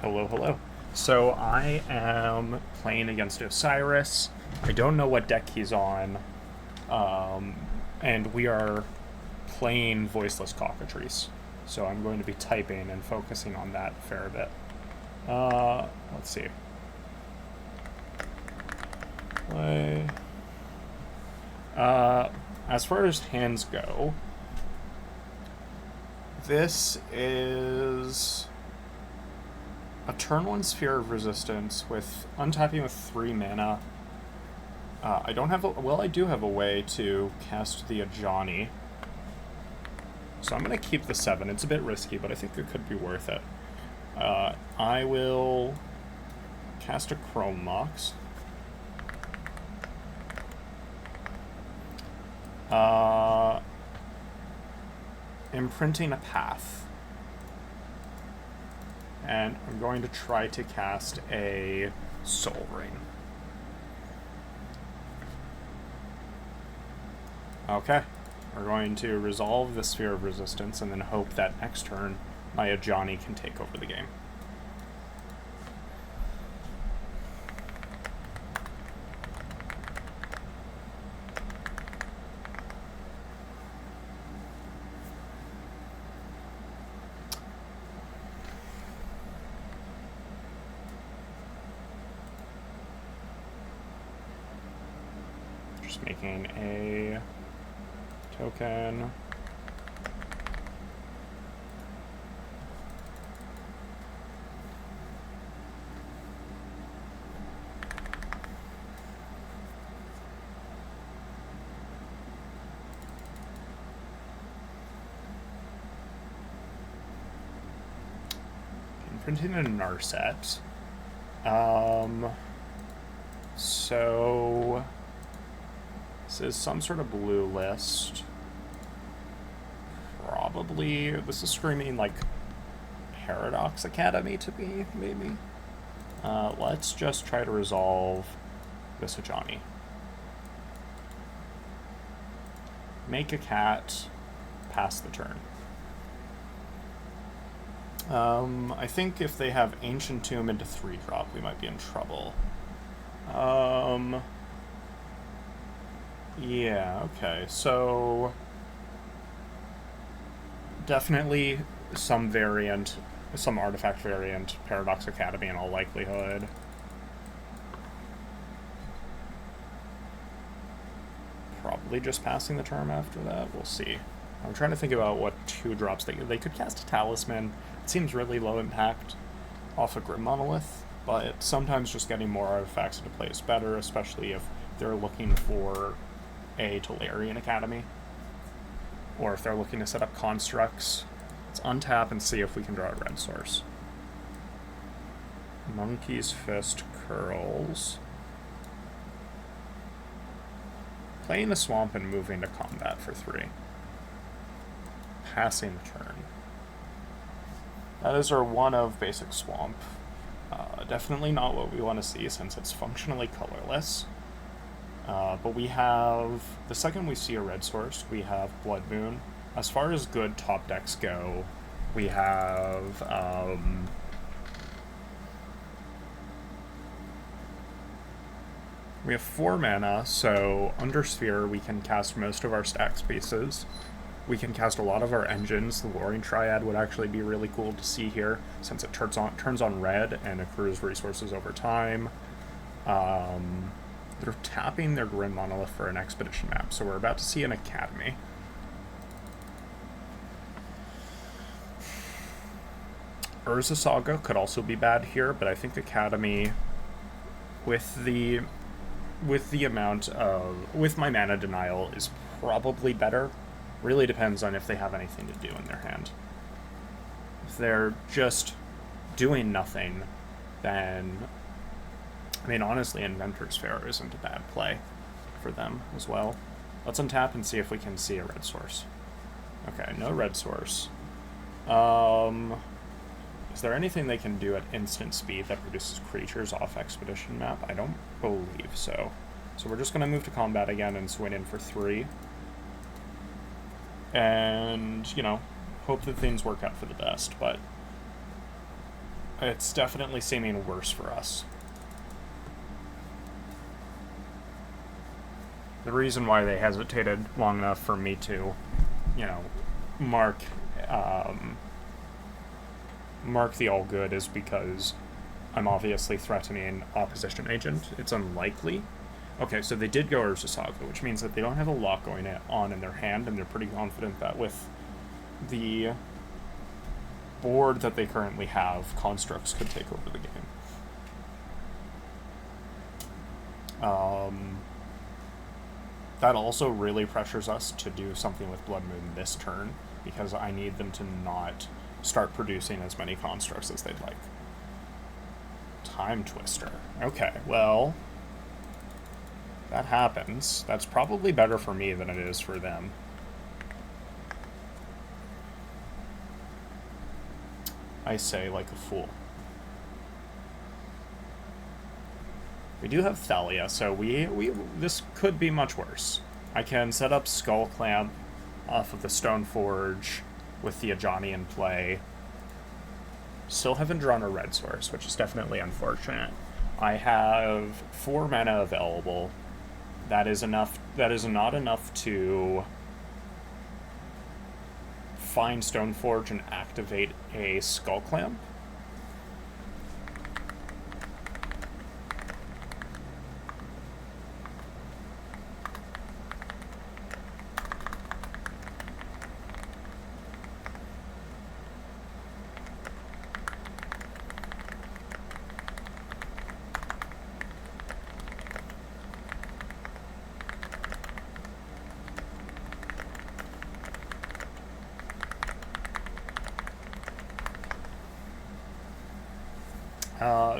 Hello, hello. So I am playing against Osiris. I don't know what deck he's on. And we are playing Voiceless Cockatrice. So I'm going to be typing and focusing on that a fair bit. Let's see. Play. As far as hands go, this is a turn 1 Sphere of Resistance with untapping with 3 mana. I don't have I do have a way to cast the Ajani. So I'm going to keep the 7. It's a bit risky, but I think it could be worth it. I will cast a Chrome Mox. Imprinting a Path. And I'm going to try to cast a Soul Ring. Okay. We're going to resolve the Sphere of Resistance and then hope that next turn my Ajani can take over the game. Just making a token. Printing a Narset. So this is some sort of blue list. Probably, this is screaming like Paradox Academy to me, maybe. Let's just try to resolve this Ajani. Make a cat, pass the turn. I think if they have Ancient Tomb into 3-drop, we might be in trouble. Yeah, okay, so definitely some variant, some artifact variant, Paradox Academy in all likelihood. Probably just passing the turn after that, we'll see. I'm trying to think about what 2-drops they could cast a Talisman. It seems really low impact off a Grim Monolith, but sometimes just getting more artifacts into play is better, especially if they're looking for a Tolarian Academy, or if they're looking to set up constructs. Let's untap and see if we can draw a red source. Monkey's Fist curls. Playing a swamp and moving to combat for 3. Passing the turn. That is our 1 of basic swamp. Definitely not what we want to see since it's functionally colorless. But we have, the second we see a red source, we have Blood Moon. As far as good top decks go, we have we have 4 mana, so under Sphere we can cast most of our stack spaces. We can cast a lot of our engines. The Warring Triad would actually be really cool to see here, since it turns on red and accrues resources over time. They're tapping their Grim Monolith for an Expedition map, so we're about to see an Academy. Urza Saga could also be bad here, but I think Academy, with my mana denial, is probably better. Really depends on if they have anything to do in their hand. If they're just doing nothing, then, I mean, honestly, Inventor's Fair isn't a bad play for them as well. Let's untap and see if we can see a red source. Okay, no red source. Is there anything they can do at instant speed that produces creatures off Expedition map? I don't believe so. So we're just going to move to combat again and swing in for 3. And, you know, hope that things work out for the best, but It's definitely seeming worse for us. The reason why they hesitated long enough for me to, you know, mark the all good is because I'm obviously threatening opposition agent. It's unlikely. Okay, so they did go Urza Saga, which means that they don't have a lot going on in their hand, and they're pretty confident that with the board that they currently have, constructs could take over the game. That also really pressures us to do something with Blood Moon this turn, because I need them to not start producing as many constructs as they'd like. Time Twister. Okay, well, that happens. That's probably better for me than it is for them. I say like a fool. We do have Thalia, so this could be much worse. I can set up Skull Clamp off of the Stoneforge with the Ajani in play. Still haven't drawn a red source, which is definitely unfortunate. I have 4 mana available. That is enough. That is not enough to find Stoneforge and activate a Skull Clamp.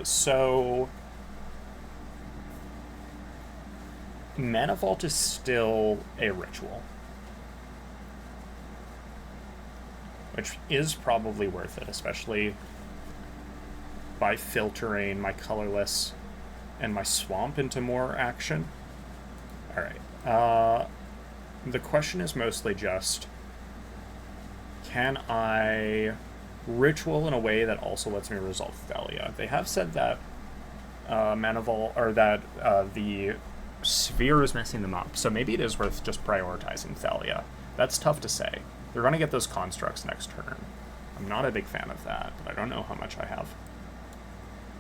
So Mana Vault is still a ritual, which is probably worth it, especially by filtering my colorless and my swamp into more action. Alright, the question is mostly just, can I ritual in a way that also lets me resolve Thalia? They have said that Mana Vault, or that the sphere is messing them up, so maybe it is worth just prioritizing Thalia. That's tough to say. They're going to get those constructs next turn. I'm not a big fan of that, but I don't know how much I have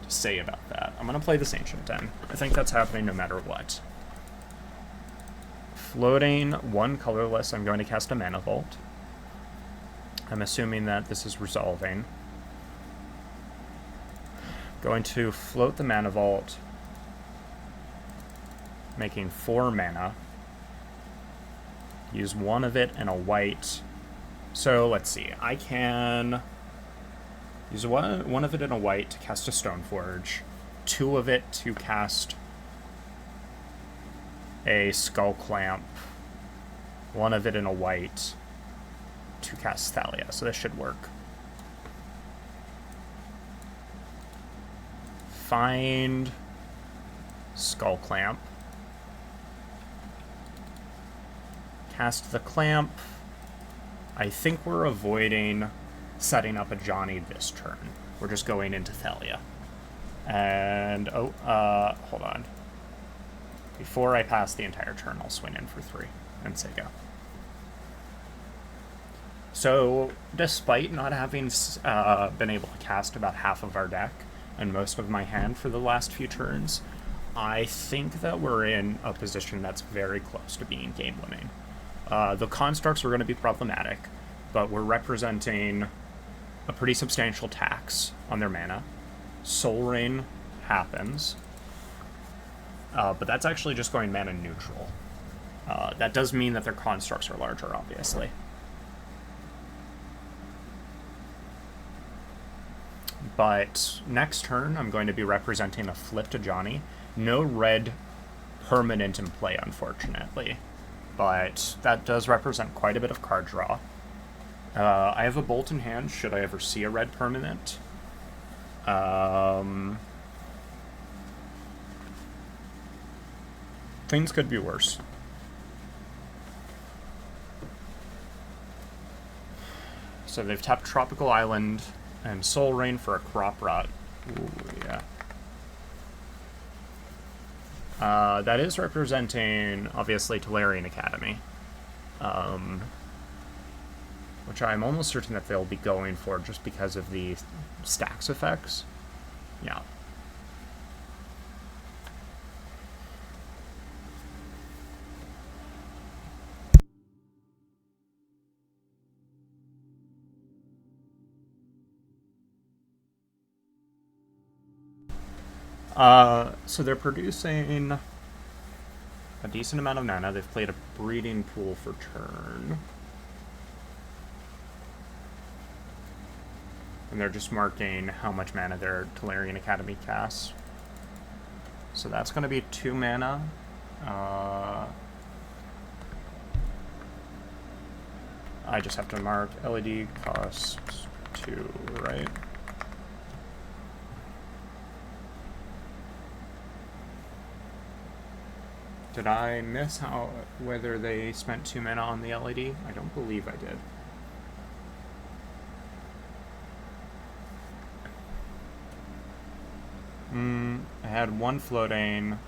to say about that. I'm going to play this Ancient Den. I think that's happening no matter what. Floating 1 colorless, I'm going to cast a Mana Vault. I'm assuming that this is resolving. Going to float the Mana Vault, making 4 mana. Use 1 of it and a white. So let's see, I can use one of it in a white to cast a Stoneforge, 2 of it to cast a Skull Clamp, 1 of it in a white to cast Thalia, so this should work. Find Skull Clamp. Cast the Clamp. I think we're avoiding setting up Ajani this turn. We're just going into Thalia. And, hold on. Before I pass the entire turn, I'll swing in for 3 and say go. So, despite not having been able to cast about half of our deck and most of my hand for the last few turns, I think that we're in a position that's very close to being game-winning. The constructs are going to be problematic, but we're representing a pretty substantial tax on their mana. Soul Rain happens, but that's actually just going mana neutral. That does mean that their constructs are larger, obviously. But next turn, I'm going to be representing a flipped Ajani. No red permanent in play, unfortunately. But that does represent quite a bit of card draw. I have a Bolt in hand, should I ever see a red permanent. Things could be worse. So they've tapped Tropical Island And Soul Rain for a Crop Rot. Ooh, yeah. That is representing, obviously, Tolarian Academy. Which I'm almost certain that they'll be going for just because of the stacks effects. Yeah. So they're producing a decent amount of mana. They've played a Breeding Pool for turn. And they're just marking how much mana their Tolarian Academy casts. So that's going to be 2 mana. I just have to mark LED costs 2, right? Did I miss whether they spent 2 mana on the LED? I don't believe I did. I had 1 floating.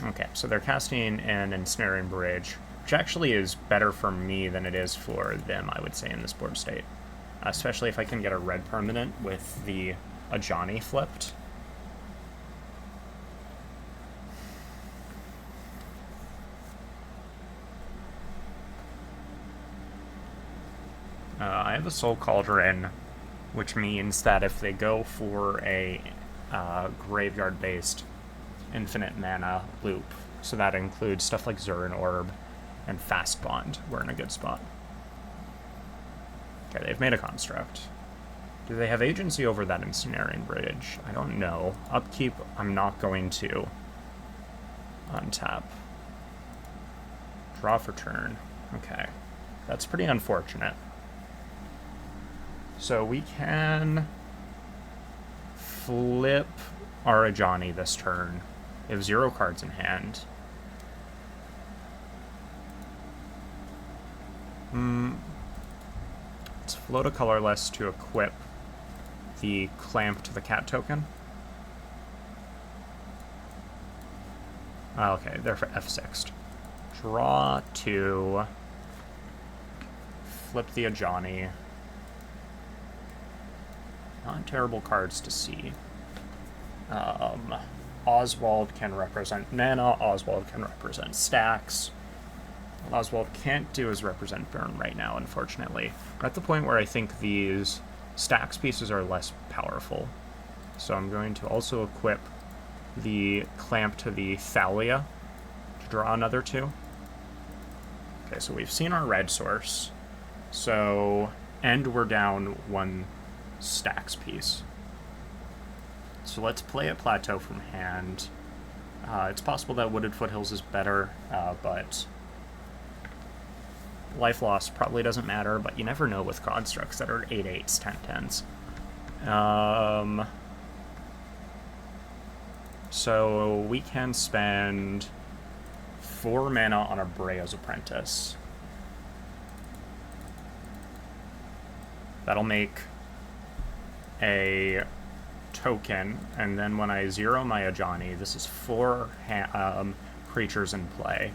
Okay, so they're casting an Ensnaring Bridge, which actually is better for me than it is for them, I would say, in this board state. Especially if I can get a red permanent with the Ajani flipped. I have a Soul Cauldron, which means that if they go for a graveyard-based infinite mana loop, so that includes stuff like Zurin Orb and Fast Bond, we're in a good spot. Okay, they've made a construct. Do they have agency over that Ensnaring Bridge? I don't know. Upkeep, I'm not going to untap. Draw for turn. Okay. That's pretty unfortunate. So we can flip our Ajani this turn. They have 0 cards in hand. Let's float a colorless to equip the clamp to the cat token. Okay, they're for F6'd. Draw 2. Flip the Ajani. Not terrible cards to see. Oswald can represent mana. Oswald can represent stacks. What Oswald can't do is represent burn right now, unfortunately. We're at the point where I think these stacks pieces are less powerful. So I'm going to also equip the clamp to the Thalia to draw another 2. Okay, so we've seen our red source. So, and we're down 1 stacks piece. So let's play a Plateau from hand. It's possible that Wooded Foothills is better, but life loss probably doesn't matter, but you never know with constructs that are 8/8s, 10/10s. So we can spend 4 mana on a Breya's Apprentice. That'll make a token, and then when I zero my Ajani, this is 4 creatures in play,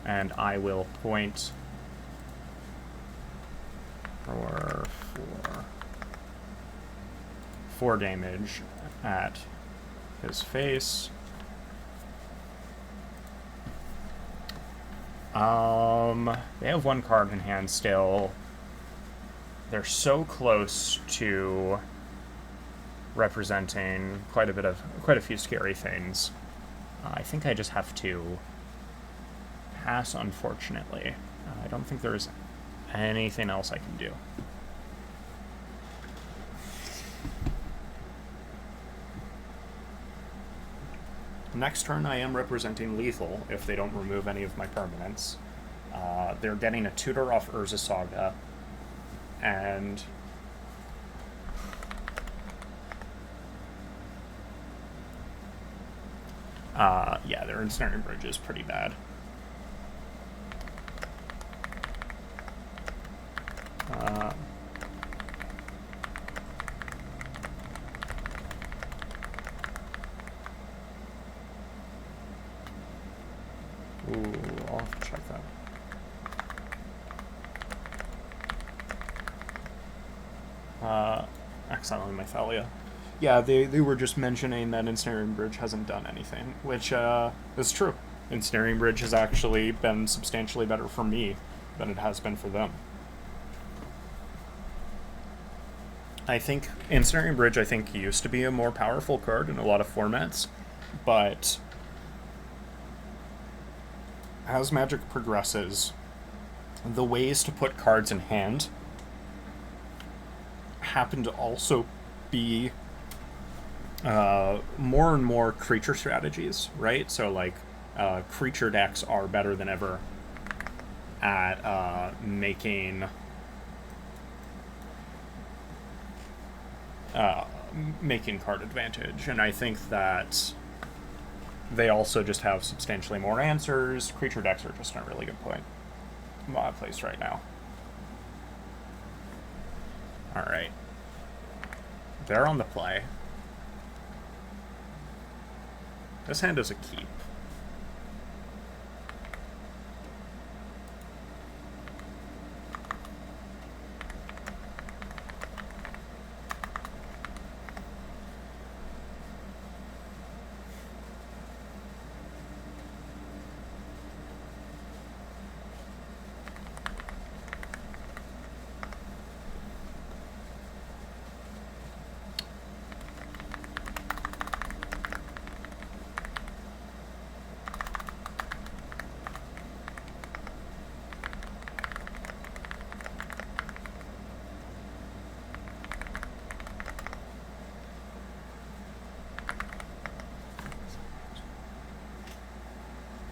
and I will point for 4 damage at his face. They have 1 card in hand still. They're so close to representing quite a few scary things. I think I just have to pass, unfortunately. I don't think there's anything else I can do. Next turn I am representing lethal if they don't remove any of my permanents. They're getting a tutor off Urza Saga, and yeah, their Ensnaring Bridge is pretty bad. Ooh, I'll have to check that. Exiling Mythalia. Yeah, they were just mentioning that Ensnaring Bridge hasn't done anything, which is true. Ensnaring Bridge has actually been substantially better for me than it has been for them. I think Ensnaring Bridge, used to be a more powerful card in a lot of formats, but as Magic progresses, the ways to put cards in hand happen to also be more and more creature strategies, right? So, like, creature decks are better than ever at making card advantage, and I think that they also just have substantially more answers. Creature decks are just in a really good place right now. Alright. They're on the play. This hand is a keep.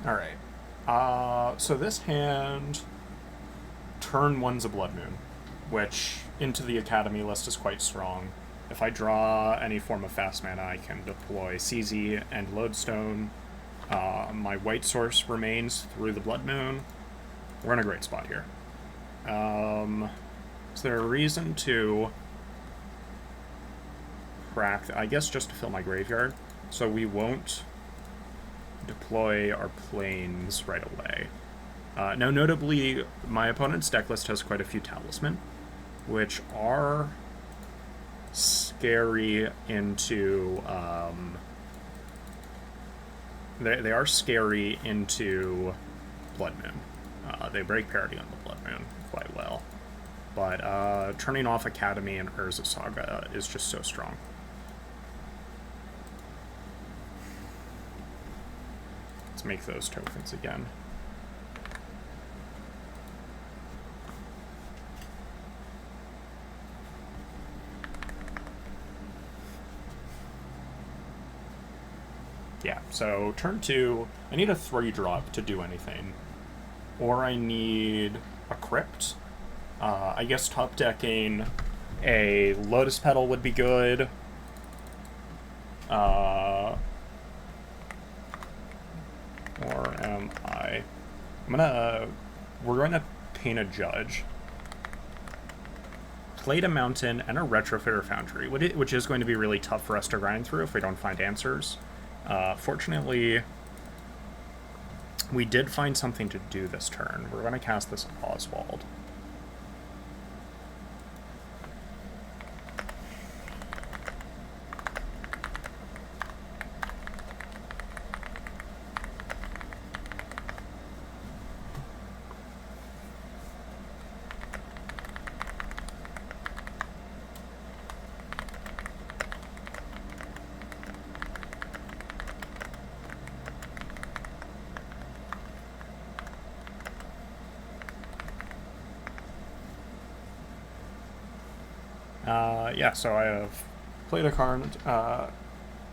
Alright. So this hand, turn 1's a Blood Moon, which into the Academy list is quite strong. If I draw any form of fast mana, I can deploy CZ and Lodestone. My white source remains through the Blood Moon. We're in a great spot here. Is there a reason to crack? I guess just to fill my graveyard, so we won't deploy our planes right away. Now, notably, my opponent's deck list has quite a few Talisman, which are scary into... They are scary into Blood Moon. They break parity on the Blood Moon quite well. But turning off Academy and Urza Saga is just so strong. Let's make those tokens again. Yeah, so turn 2, I need a 3-drop to do anything. Or I need a Crypt. I guess top decking a Lotus Petal would be good. Or am I... we're going to Paint a Judge. Played a Mountain and a Retrofitter Foundry, which is going to be really tough for us to grind through if we don't find answers. Fortunately, we did find something to do this turn. We're going to cast this Oswald. Yeah, so I have played a card,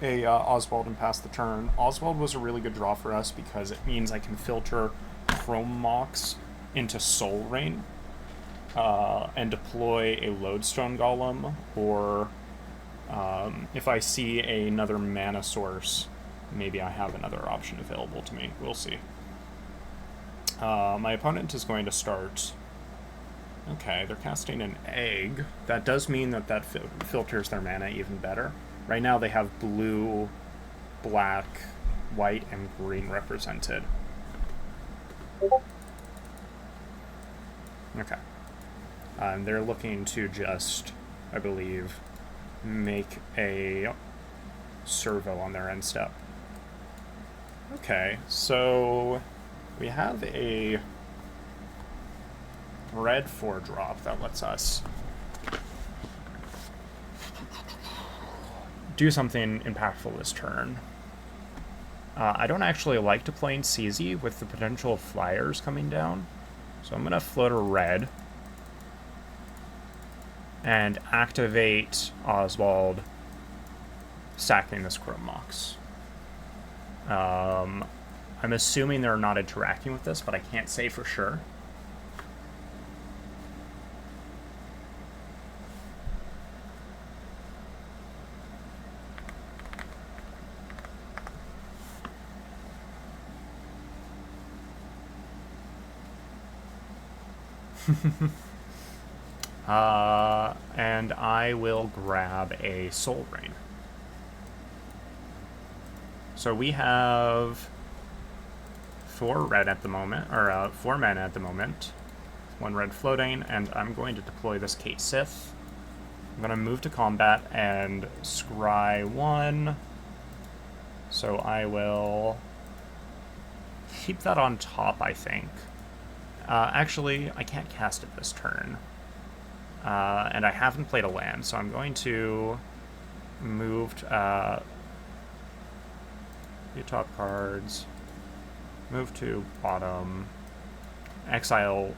Oswald, and passed the turn. Oswald was a really good draw for us because it means I can filter Chrome Mox into Soul Rain and deploy a Lodestone Golem, or if I see another mana source, maybe I have another option available to me. We'll see. My opponent is going to start... Okay, they're casting an egg. That does mean that filters their mana even better. Right now they have blue, black, white, and green represented. Okay. And they're looking to just, I believe, make a servo on their end step. Okay, so we have a red 4-drop that lets us do something impactful this turn. I don't actually like to play in CZ with the potential of flyers coming down, so I'm going to float a red and activate Oswald, sacking this Chrome Mox. I'm assuming they're not interacting with this, but I can't say for sure. And I will grab a Soul Rain. So we have 4 red at the moment, or 4 mana at the moment. 1 red floating, and I'm going to deploy this Cait Sith. I'm going to move to combat and scry 1. So I will keep that on top, I think. Actually, I can't cast it this turn. And I haven't played a land, so I'm going to move your top cards, move to bottom, exile.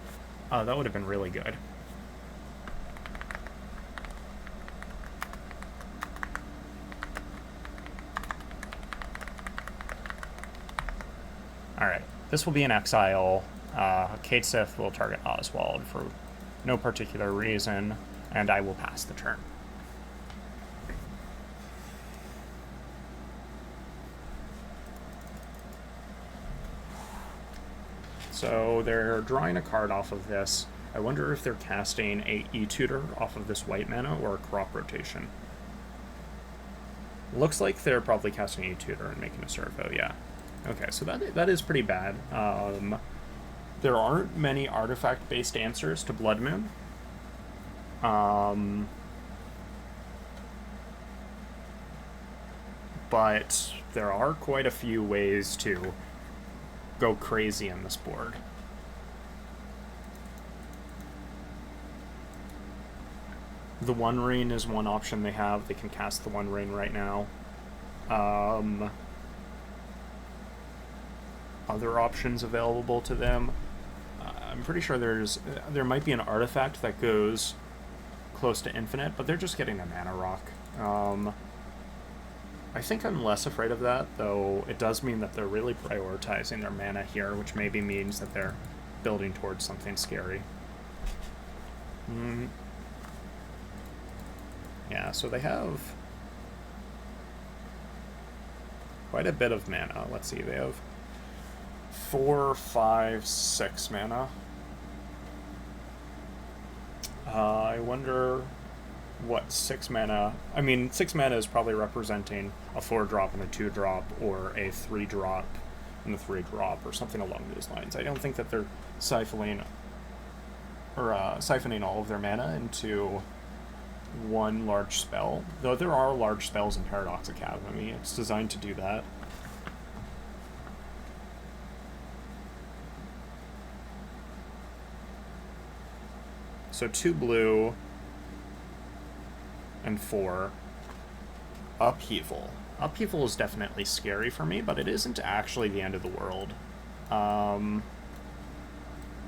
That would have been really good. Alright, this will be an exile. Cait Sith will target Oswald for no particular reason, and I will pass the turn. So they're drawing a card off of this. I wonder if they're casting a E-Tutor off of this white mana or a crop rotation. Looks like they're probably casting E-Tutor and making a servo, yeah. Okay, so that is pretty bad. There aren't many artifact-based answers to Blood Moon. But there are quite a few ways to go crazy on this board. The One Ring is one option they have. They can cast the One Ring right now. Other options available to them. I'm pretty sure there might be an artifact that goes close to infinite, but they're just getting a mana rock. I think I'm less afraid of that, though it does mean that they're really prioritizing their mana here, which maybe means that they're building towards something scary. Yeah, so they have quite a bit of mana. Let's see, they have 4, 5, 6 mana. I wonder what 6 mana... I mean, 6 mana is probably representing a 4-drop and a 2-drop, or a 3-drop and a 3-drop, or something along those lines. I don't think that they're siphoning all of their mana into one large spell, though there are large spells in Paradox Academy. It's designed to do that. So 2 blue and 4. Upheaval. Upheaval is definitely scary for me, but it isn't actually the end of the world.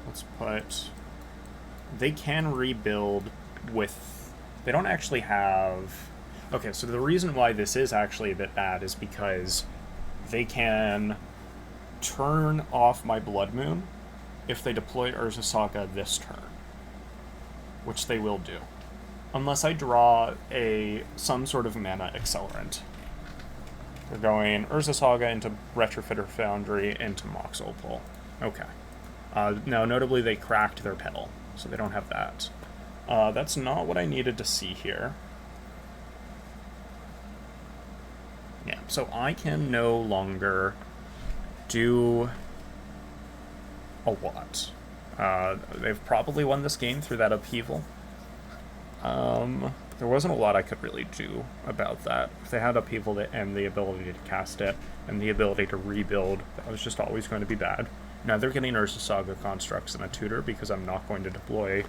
Let's put... They can rebuild with... They don't actually have... Okay, so the reason why this is actually a bit bad is because they can turn off my Blood Moon if they deploy Urza Saga this turn, which they will do, unless I draw some sort of mana accelerant. They're going Urza Saga into Retrofitter Foundry into Mox Opal. Okay. Now, notably, they cracked their pedal, so they don't have that. That's not what I needed to see here. Yeah, so I can no longer do a lot. They've probably won this game through that upheaval. There wasn't a lot I could really do about that. If they had upheaval and the ability to cast it, and the ability to rebuild, that was just always going to be bad. Now they're getting Urza Saga constructs and a tutor because I'm not going to deploy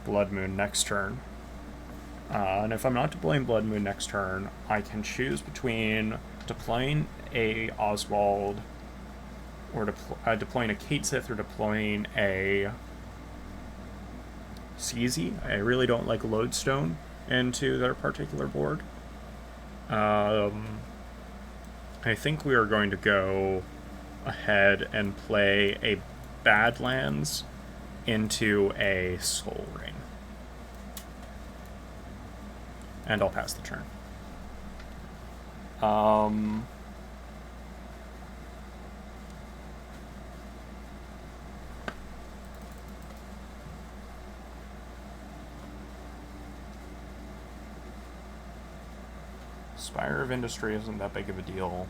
Blood Moon next turn. And if I'm not deploying Blood Moon next turn, I can choose between deploying a Oswald, or deploying a Cait Sith, or deploying a CZ. I really don't like Lodestone into their particular board. I think we are going to go ahead and play a Badlands into a Soul Ring. And I'll pass the turn. Spire of Industry isn't that big of a deal.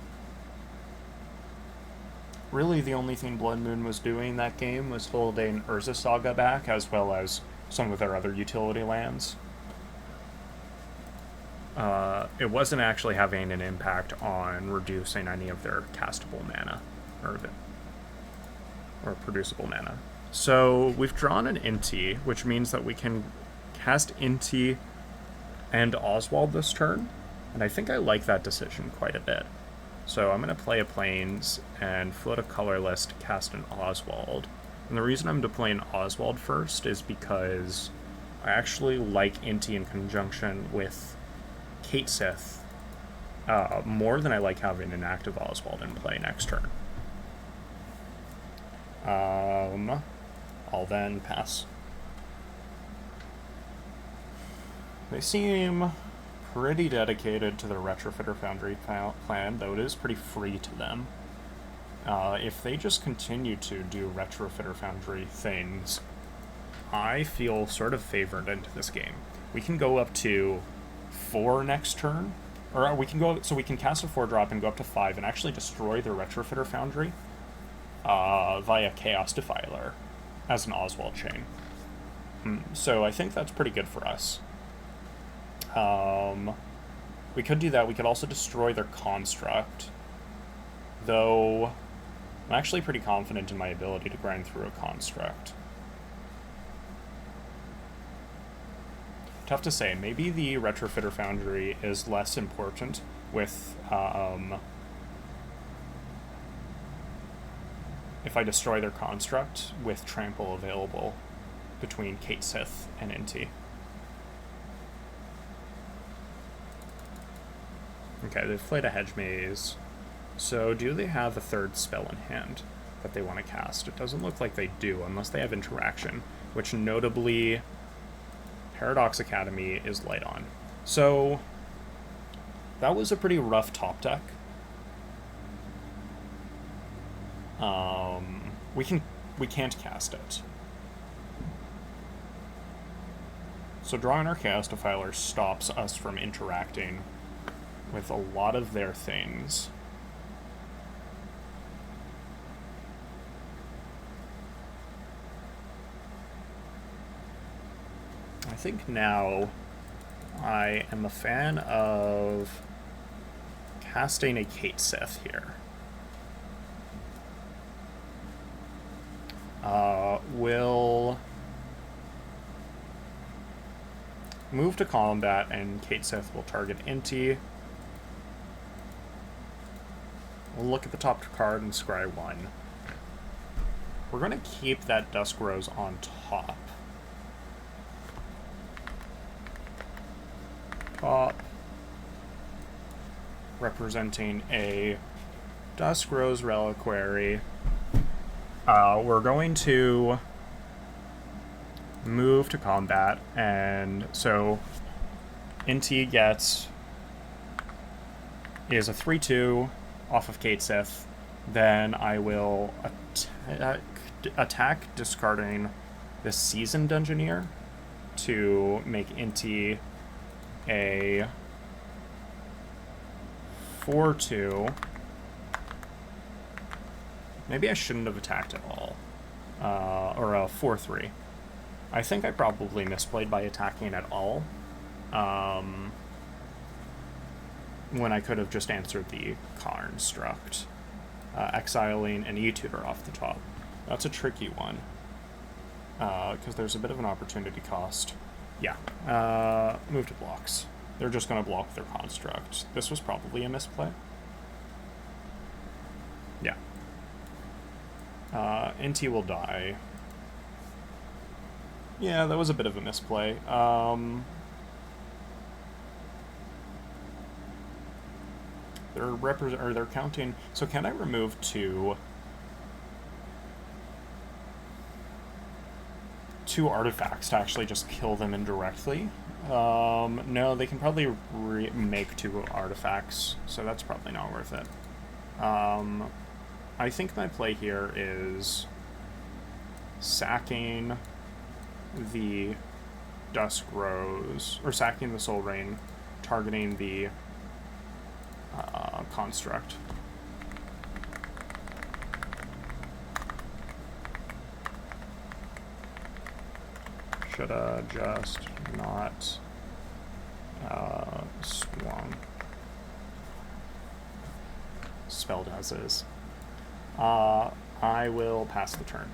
Really, the only thing Blood Moon was doing that game was holding Urza Saga back, as well as some of their other utility lands. It wasn't actually having an impact on reducing any of their castable mana, or producible mana. So we've drawn an Inti, which means that we can cast Inti and Oswald this turn, and I think I like that decision quite a bit. So I'm going to play a Plains and float a colorless to cast an Oswald. And the reason I'm deploying Oswald first is because I actually like Inti in conjunction with Cait Sith more than I like having an active Oswald in play next turn. I'll then pass. They seem pretty dedicated to their Retrofitter Foundry plan, though it is pretty free to them. If they just continue to do Retrofitter Foundry things, I feel sort of favored into this game. We can go up to 4 next turn, or we can cast a 4-drop and go up to 5 and actually destroy their Retrofitter Foundry via Chaos Defiler as an Oswald chain. So I think that's pretty good for us. We could do that. We could also destroy their construct, though I'm actually pretty confident in my ability to grind through a construct. Tough to say. Maybe the Retrofitter Foundry is less important with, if I destroy their construct with Trample available between Cait Sith and Inti. Okay, they've played a Hedge Maze. So do they have a 3rd spell in hand that they want to cast? It doesn't look like they do, unless they have interaction, which notably Paradox Academy is light on. So that was a pretty rough top deck. We can't cast it. So drawing our Chaos Defiler stops us from interacting with a lot of their things. I think now I am a fan of casting a Cait Sith here. We'll move to combat, and Cait Sith will target Inti. We'll look at the top card and scry 1. We're going to keep that Dusk Rose on top. Representing a Dusk Rose Reliquary We're going to move to combat, and so Inti gets is a 3/2 off of Cait Sith. Then I will attack discarding the Seasoned Engineer to make Inti a 4/2. Maybe I shouldn't have attacked at all. Or a 4/3. I think I probably misplayed by attacking at all. When I could have just answered the construct. Exiling an E-Tutor off the top. That's a tricky one. Because there's a bit of an opportunity cost. Yeah. Move to blocks. They're just going to block their construct. This was probably a misplay. Yeah. Inti will die. Yeah, that was a bit of a misplay. They're counting. So can I remove 2 artifacts to actually just kill them indirectly? No, they can probably make 2 artifacts, so that's probably not worth it. I think my play here is sacking the Dusk Rose, or sacking the Soul Rain, targeting the construct. Shoulda just not swung. Spelled as is. I will pass the turn.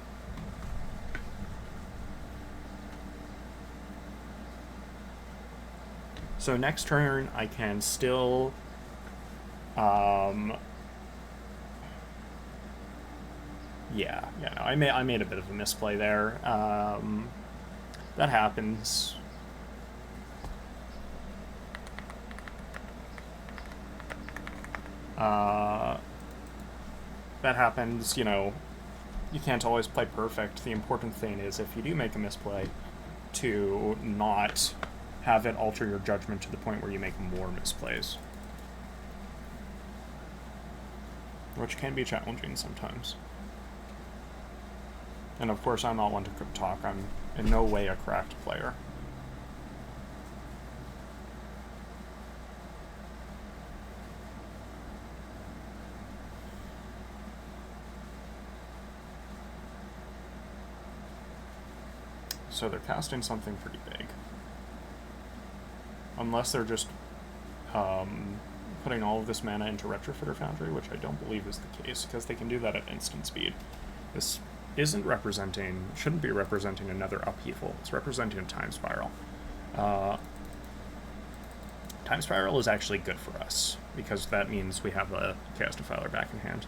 So next turn I can still no, I made a bit of a misplay there. That happens. That happens, you know, you can't always play perfect. The important thing is, if you do make a misplay, to not have it alter your judgment to the point where you make more misplays. Which can be challenging sometimes. And of course, I'm not one to talk. I'm in no way a cracked player. So they're casting something pretty big. Unless they're just putting all of this mana into Retrofitter Foundry, which I don't believe is the case, because they can do that at instant speed. This shouldn't be representing another upheaval. It's representing a time spiral. Time spiral is actually good for us, because that means we have a Chaos Defiler back in hand.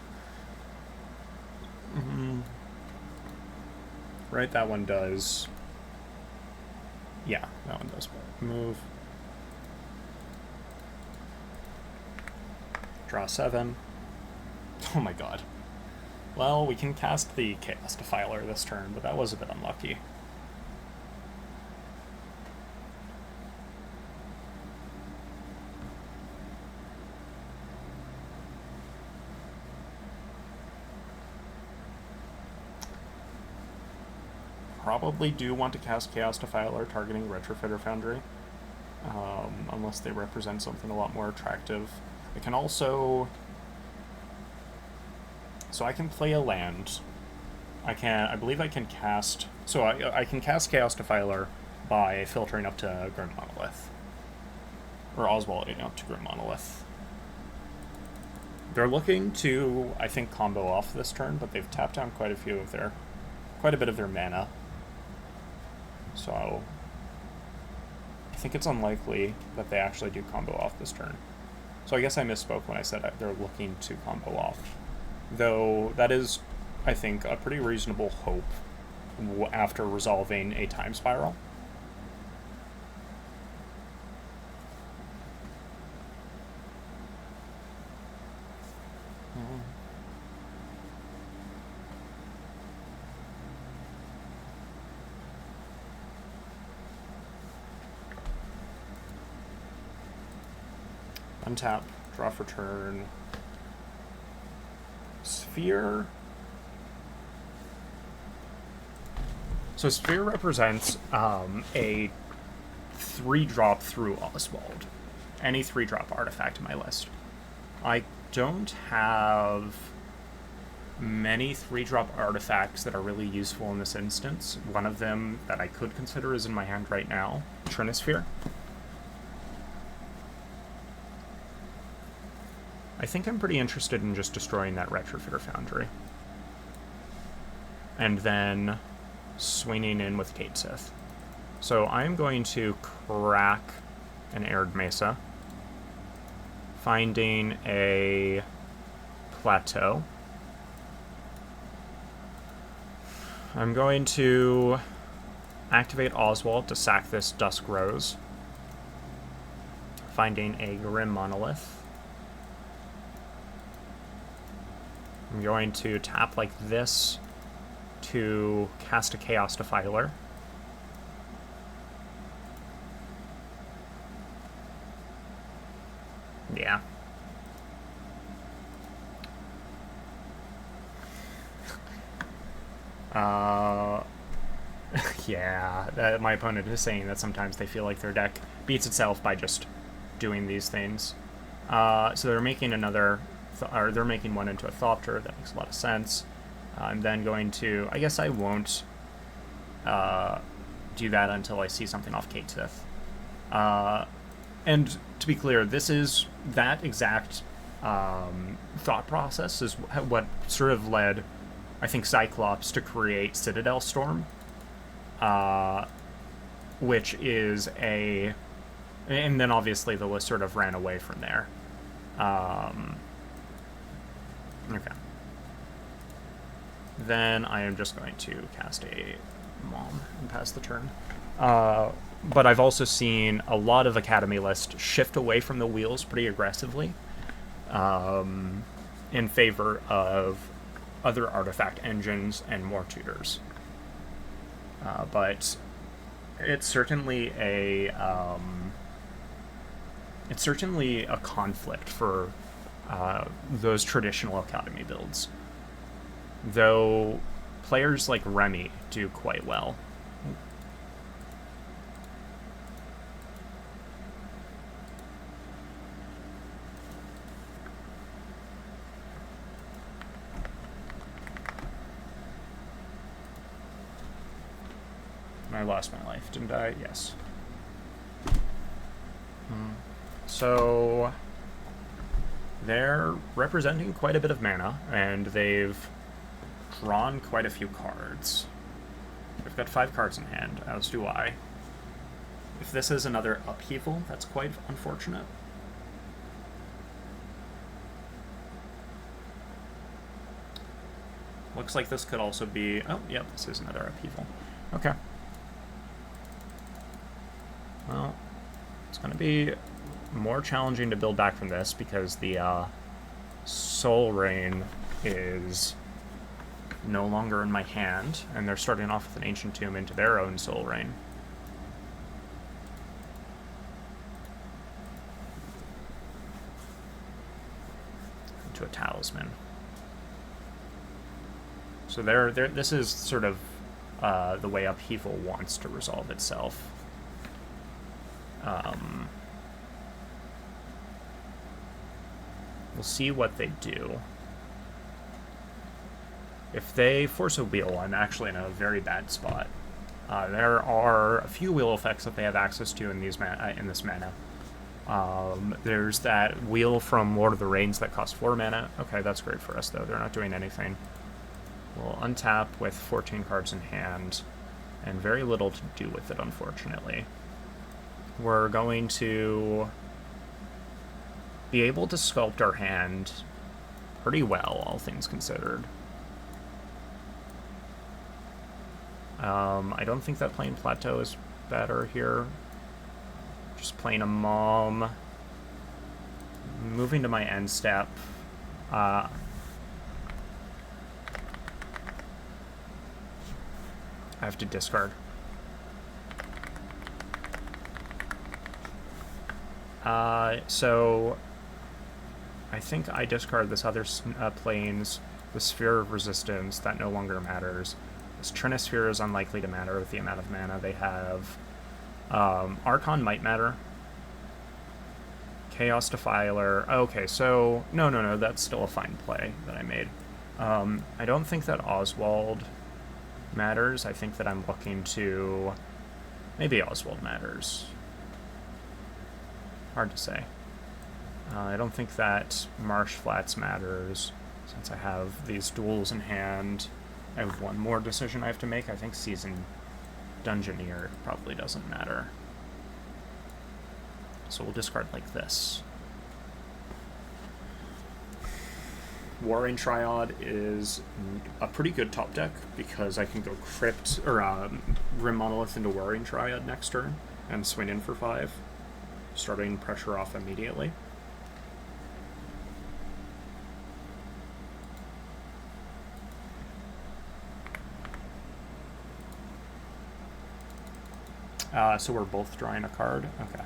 Right, that one does. Yeah, that one does. Move. Draw 7. Oh my god. Well, we can cast the Chaos Defiler this turn, but that was a bit unlucky. Probably do want to cast Chaos Defiler targeting Retrofitter Foundry, unless they represent something a lot more attractive. I can also... So I can play a land. I believe I can cast... So I can cast Chaos Defiler by filtering up to Grim Monolith. Or Oswalding up to Grim Monolith. They're looking to, I think, combo off this turn, but they've tapped down quite a bit of their mana. So I think it's unlikely that they actually do combo off this turn. So I guess I misspoke when I said they're looking to combo off. Though that is, I think, a pretty reasonable hope after resolving a time spiral. untap, draw for turn. Sphere. So Sphere represents a 3-drop through Oswald. Any 3-drop artifact in my list. I don't have many 3-drop artifacts that are really useful in this instance. One of them that I could consider is in my hand right now, Trinisphere. I think I'm pretty interested in just destroying that Retrofitter Foundry. And then swinging in with Cait Sith. So I'm going to crack an Arid Mesa, finding a plateau. I'm going to activate Oswald to sack this Dusk Rose, finding a Grim Monolith. I'm going to tap like this to cast a Chaos Defiler. Yeah. Yeah, my opponent is saying that sometimes they feel like their deck beats itself by just doing these things. So they're making another, or they're making one into a Thopter. That makes a lot of sense. I'm then going to, I guess I won't do that until I see something off Cait Sith. And to be clear, this is that exact thought process is what sort of led, I think, Cyclops to create Citadel Storm, which is a... And then obviously the list sort of ran away from there. Okay. Then I am just going to cast a Mom and pass the turn. But I've also seen a lot of Academy lists shift away from the wheels pretty aggressively in favor of other artifact engines and more tutors. But it's certainly a conflict for those traditional Academy builds. Though players like Remy do quite well. I lost my life, didn't I? Yes. So they're representing quite a bit of mana, and they've drawn quite a few cards. They've got 5 cards in hand, as do I. If this is another upheaval, that's quite unfortunate. Looks like this could also be... Oh, yep, this is another upheaval. Okay. Well, it's going to be more challenging to build back from this because the Soul Rain is no longer in my hand, and they're starting off with an Ancient Tomb into their own Soul Rain. Into a Talisman. So this is sort of the way Upheaval wants to resolve itself. We'll see what they do. If they force a wheel, I'm actually in a very bad spot. There are a few wheel effects that they have access to in this mana. There's that wheel from Lord of the Rings that costs 4 mana. Okay, that's great for us, though. They're not doing anything. We'll untap with 14 cards in hand, and very little to do with it, unfortunately. We're going to be able to sculpt our hand pretty well, all things considered. I don't think that playing Plateau is better here. Just playing a Mom. Moving to my end step. I have to discard. So I think I discard this other planes, the Sphere of Resistance, that no longer matters. This Trinisphere is unlikely to matter with the amount of mana they have. Archon might matter. Chaos Defiler. Okay, so... No, that's still a fine play that I made. I don't think that Oswald matters. I think that I'm looking to... Maybe Oswald matters. Hard to say. I don't think that Marsh Flats matters, since I have these duels in hand. I have one more decision I have to make. I think Seasoned Dungeoneer probably doesn't matter. So we'll discard like this. Warring Triad is a pretty good top deck because I can go Crypt or Grim Monolith into Warring Triad next turn and swing in for 5, starting pressure off immediately. So we're both drawing a card? Okay.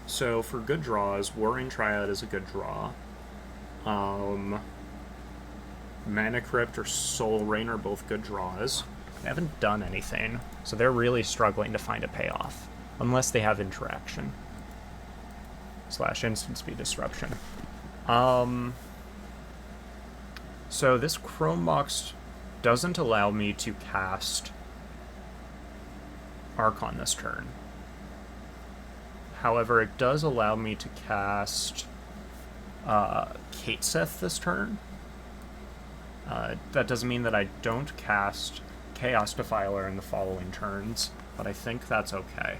So for good draws, Warring Triad is a good draw. Mana Crypt or Soul Rain are both good draws. They haven't done anything, so they're really struggling to find a payoff. Unless they have interaction. / instant speed disruption. So this Chrome Mox doesn't allow me to cast Archon this turn. However, it does allow me to cast Cait this turn. That doesn't mean that I don't cast Chaos Defiler in the following turns, but I think that's okay.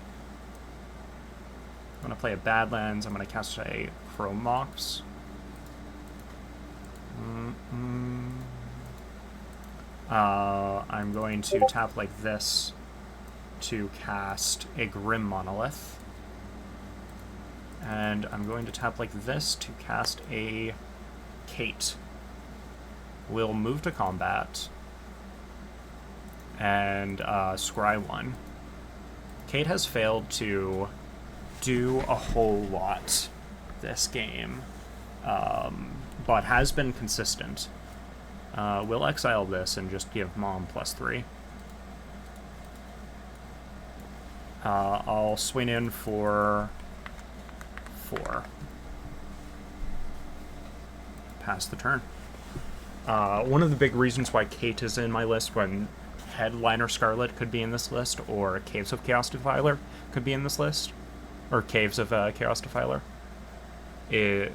I'm going to play a Badlands. I'm going to cast a Chrome Mox. I'm going to tap like this to cast a Grim Monolith. And I'm going to tap like this to cast a Cait. We'll move to combat and scry 1. Cait has failed to do a whole lot this game, but has been consistent. We'll exile this and just give Mom +3. I'll swing in for 4. Pass the turn. One of the big reasons why Cait is in my list when Headliner Scarlet could be in this list, or Caves of Chaos Defiler could be in this list, or Caves of Chaos Defiler, is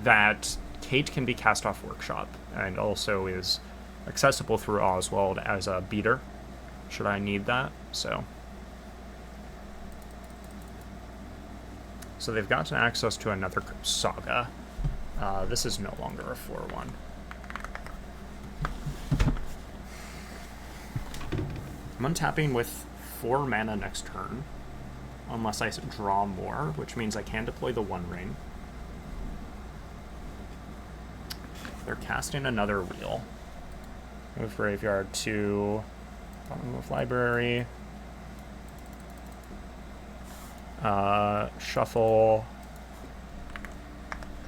that Cait can be cast off Workshop, and also is accessible through Oswald as a beater, should I need that, so they've gotten access to another Saga. This is no longer a 4/1. I'm untapping with 4 mana next turn, unless I draw more, which means I can deploy the One Ring. They're casting another wheel. Move Graveyard to move Library. Shuffle.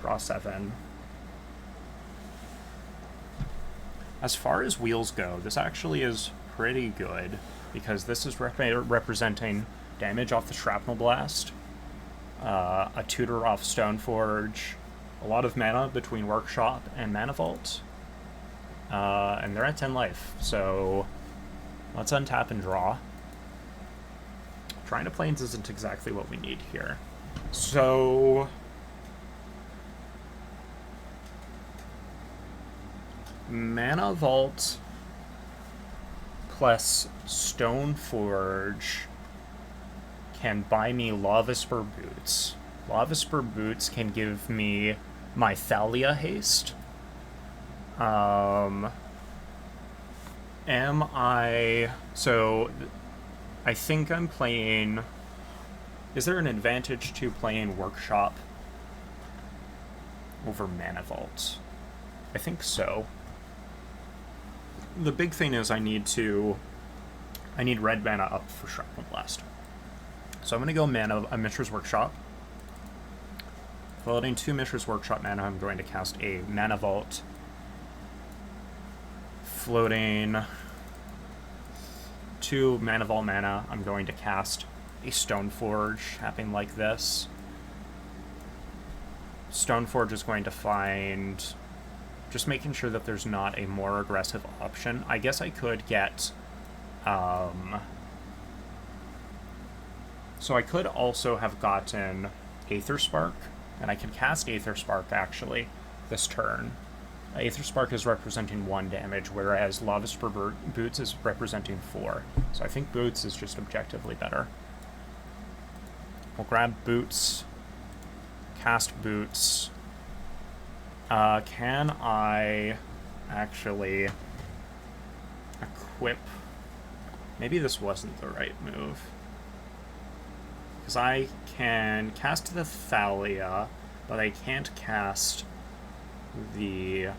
Draw 7. As far as wheels go, this actually is pretty good, because this is representing damage off the Shrapnel Blast, a Tutor off Stoneforge, a lot of mana between Workshop and Mana Vault, and they're at 10 life, so let's untap and draw. Trying to Plains isn't exactly what we need here. So Mana Vault plus Stoneforge can buy me Lavaspur Boots. Lavaspur Boots can give me my Thalia haste. So I think I'm playing... Is there an advantage to playing Workshop over Mana Vault? I think so. the big thing is I need red mana up for Shrapnel Blast. So I'm going to go mana a Mishra's Workshop. Floating 2 Mishra's Workshop mana, I'm going to cast a Mana Vault. Floating 2 Mana Vault mana, I'm going to cast a Stoneforge, happening like this. Stoneforge is going to find... Just making sure that there's not a more aggressive option. I guess I could get... So I could also have gotten Aether Spark, and I can cast Aether Spark, actually, this turn. Aether Spark is representing 1 damage, whereas Lava Spur Boots is representing 4. So I think Boots is just objectively better. We'll grab Boots, cast Boots. Can I actually equip... Maybe this wasn't the right move. Because I can cast the Thalia, but I can't cast the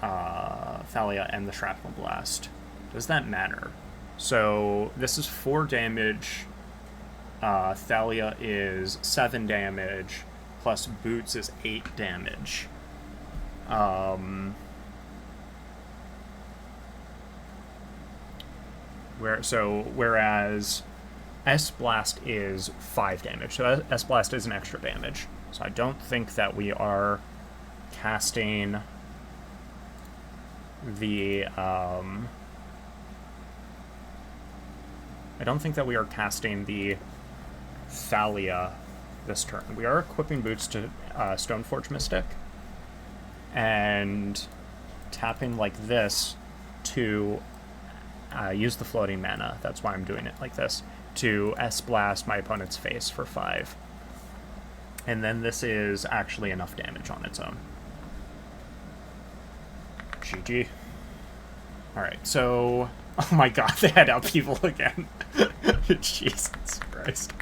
Thalia and the Shrapnel Blast. Does that matter? So this is 4 damage. Thalia is 7 damage, plus Boots is 8 damage. Whereas S-Blast is 5 damage, so S-Blast is an extra damage. So I don't think that we are casting the, I don't think that we are casting the Thalia this turn. We are equipping Boots to Stoneforge Mystic, and tapping like this to use the floating mana. That's why I'm doing it like this. To S-Blast my opponent's face for 5. And then this is actually enough damage on its own. GG. Alright, so... Oh my god, they had upheaval again. Jesus Christ.